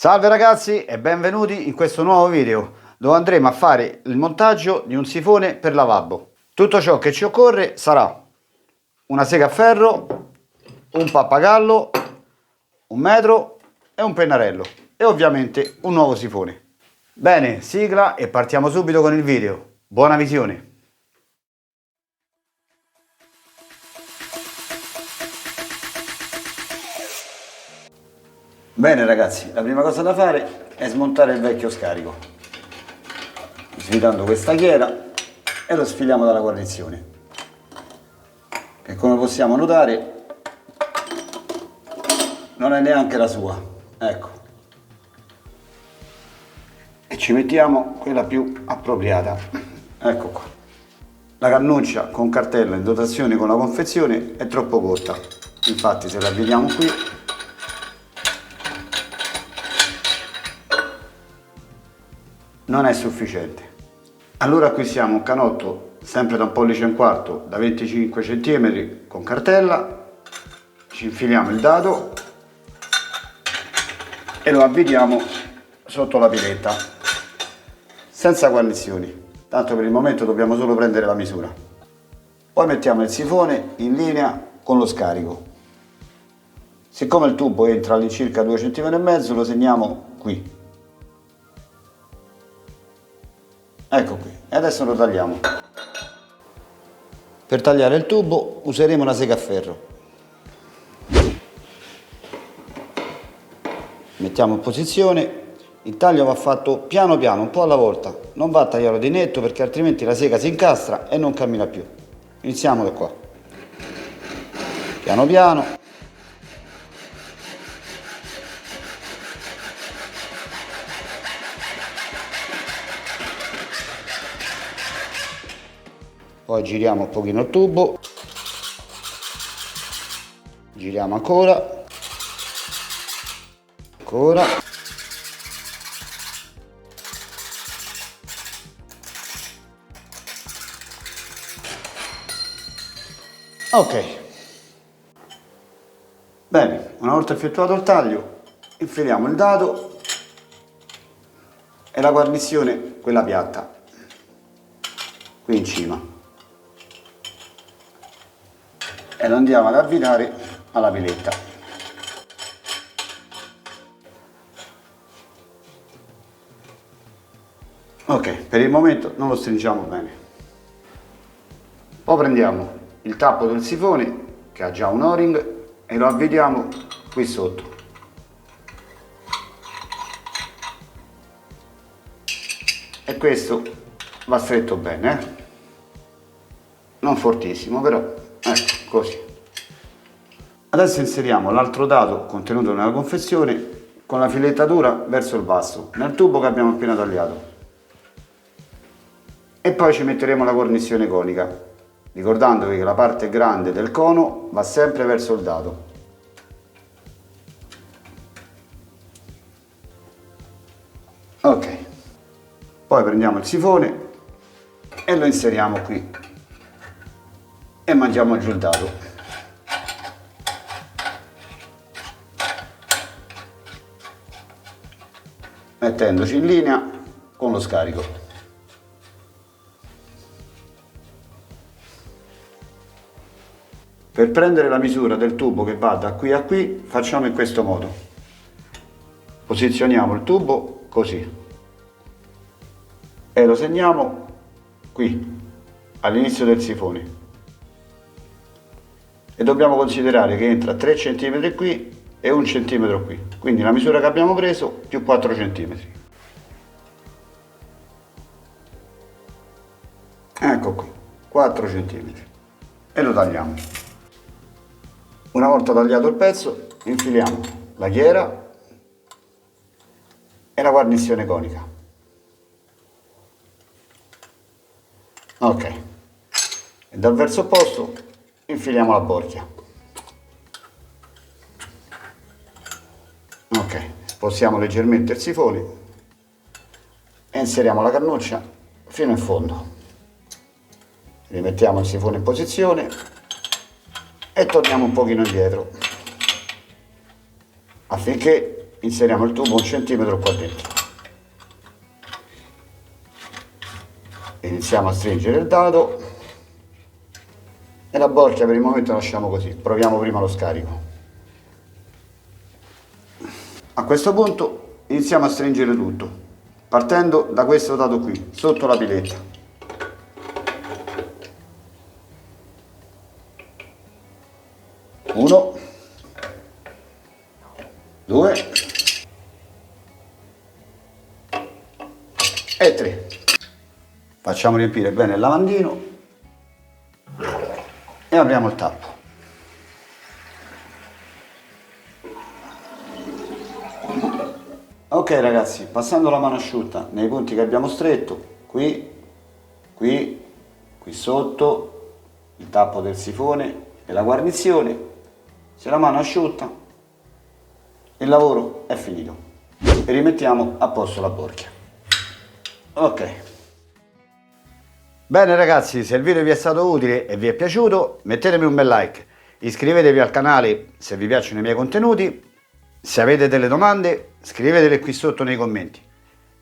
Salve ragazzi e benvenuti in questo nuovo video dove andremo a fare il montaggio di un sifone per lavabo. Tutto ciò che ci occorre sarà una sega a ferro, un pappagallo, un metro e un pennarello e ovviamente un nuovo sifone. Bene, sigla e partiamo subito con il video. Buona visione! Bene ragazzi, la prima cosa da fare è smontare il vecchio scarico, svitando questa ghiera e lo sfiliamo dalla guarnizione, che come possiamo notare non è neanche la sua, ecco, e ci mettiamo quella più appropriata, ecco qua. La cannuccia con cartella in dotazione con la confezione è troppo corta, infatti se la vediamo qui non è sufficiente. Allora acquistiamo un canotto sempre da 1,4 pollici da 25 cm con cartella, ci infiliamo il dado e lo avvitiamo sotto la piletta senza guarnizioni, tanto per il momento dobbiamo solo prendere la misura. Poi mettiamo il sifone in linea con lo scarico. Siccome il tubo entra all'incirca 2,5 cm lo segniamo qui. Ecco qui, e adesso lo tagliamo. Per tagliare il tubo useremo una sega a ferro. Mettiamo in posizione, il taglio va fatto piano piano, un po' alla volta, non va tagliato di netto perché altrimenti la sega si incastra e non cammina più. Iniziamo da qua. Piano piano. Poi giriamo un pochino il tubo, giriamo ancora, ok. Bene, una volta effettuato il taglio, infiliamo il dado e la guarnizione, quella piatta, qui in cima. E lo andiamo ad avvitare alla piletta. Ok, per il momento non lo stringiamo bene. Poi prendiamo il tappo del sifone che ha già un o-ring e lo avvitiamo qui sotto. E questo va stretto bene, non fortissimo però, ecco così. Adesso inseriamo l'altro dado contenuto nella confezione con la filettatura verso il basso nel tubo che abbiamo appena tagliato e poi ci metteremo la guarnizione conica, ricordandovi che la parte grande del cono va sempre verso il dado. Ok, poi prendiamo il sifone e lo inseriamo qui e mangiamo giù il dado. Mettendoci in linea con lo scarico. Per prendere la misura del tubo che va da qui a qui facciamo in questo modo. Posizioniamo il tubo così e lo segniamo qui all'inizio del sifone. E dobbiamo considerare che entra 3 cm qui e 1 cm qui, quindi la misura che abbiamo preso più 4 cm. Ecco qui, 4 cm e lo tagliamo. Una volta tagliato il pezzo infiliamo la ghiera e la guarnizione conica. Ok, e dal verso opposto infiliamo la borchia. Ok, spostiamo leggermente il sifone e inseriamo la cannuccia fino in fondo. Rimettiamo il sifone in posizione e torniamo un pochino indietro affinché inseriamo il tubo 1 centimetro qua dentro. Iniziamo a stringere il dado e la borchia per il momento la lasciamo così, proviamo prima lo scarico. A questo punto iniziamo a stringere tutto, partendo da questo dado qui, sotto la piletta. Uno, due e tre. Facciamo riempire bene il lavandino e apriamo il tappo. Ok ragazzi, passando la mano asciutta nei punti che abbiamo stretto, qui sotto, il tappo del sifone e la guarnizione, se la mano è asciutta, il lavoro è finito e rimettiamo a posto la borchia. Ok. Bene ragazzi, se il video vi è stato utile e vi è piaciuto, mettetemi un bel like, iscrivetevi al canale se vi piacciono i miei contenuti, se avete delle domande scrivetele qui sotto nei commenti.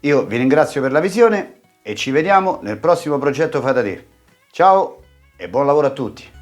Io vi ringrazio per la visione e ci vediamo nel prossimo progetto Fai da te. Ciao e buon lavoro a tutti!